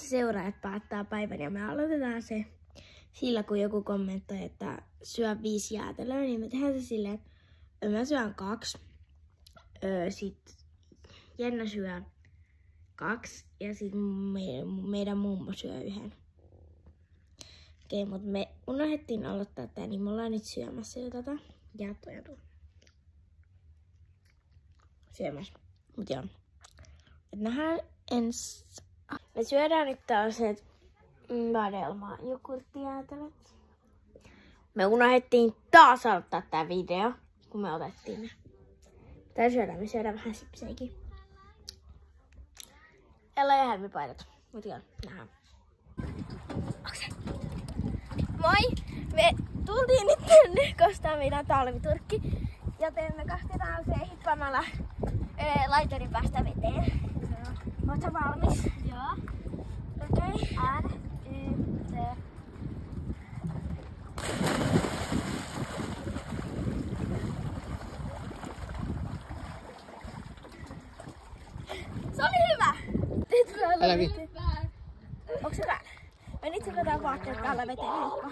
vasta seuraajat päättää päivän ja me aloitetaan se sillä, kun joku kommentoi, että syö 5 jäätelöä, niin me tehdään se silleen, että mä syön 2, sit Jenna syö 2 ja sit meidän mummo syö 1. Okei, mutta me unohdettiin aloittaa tää, niin me ollaan nyt syömässä jo tätä. Jäätelöä syömässä. Mut joo. Et nähdään ensi. Me syödään nyt tällaiset vadelmaa jogurttijäätelöt. Me unohdettiin taas aloittaa tää video, kun me otettiin ne. Tää me syödään vähän sipseikin. Ella ja Härmi-paidat. Mut joo, nähdään. Moi! Me tultiin nyt tänne, koska meidän on talviturkki. Joten me kastetaan se hippaamalla laitorin päästä veteen. Ootko valmis? Joo. Okei. Se oli hyvä! Älä vittu. Onko se päällä? Mä nyt sikotaan vaatteet päällä veteen helppoa.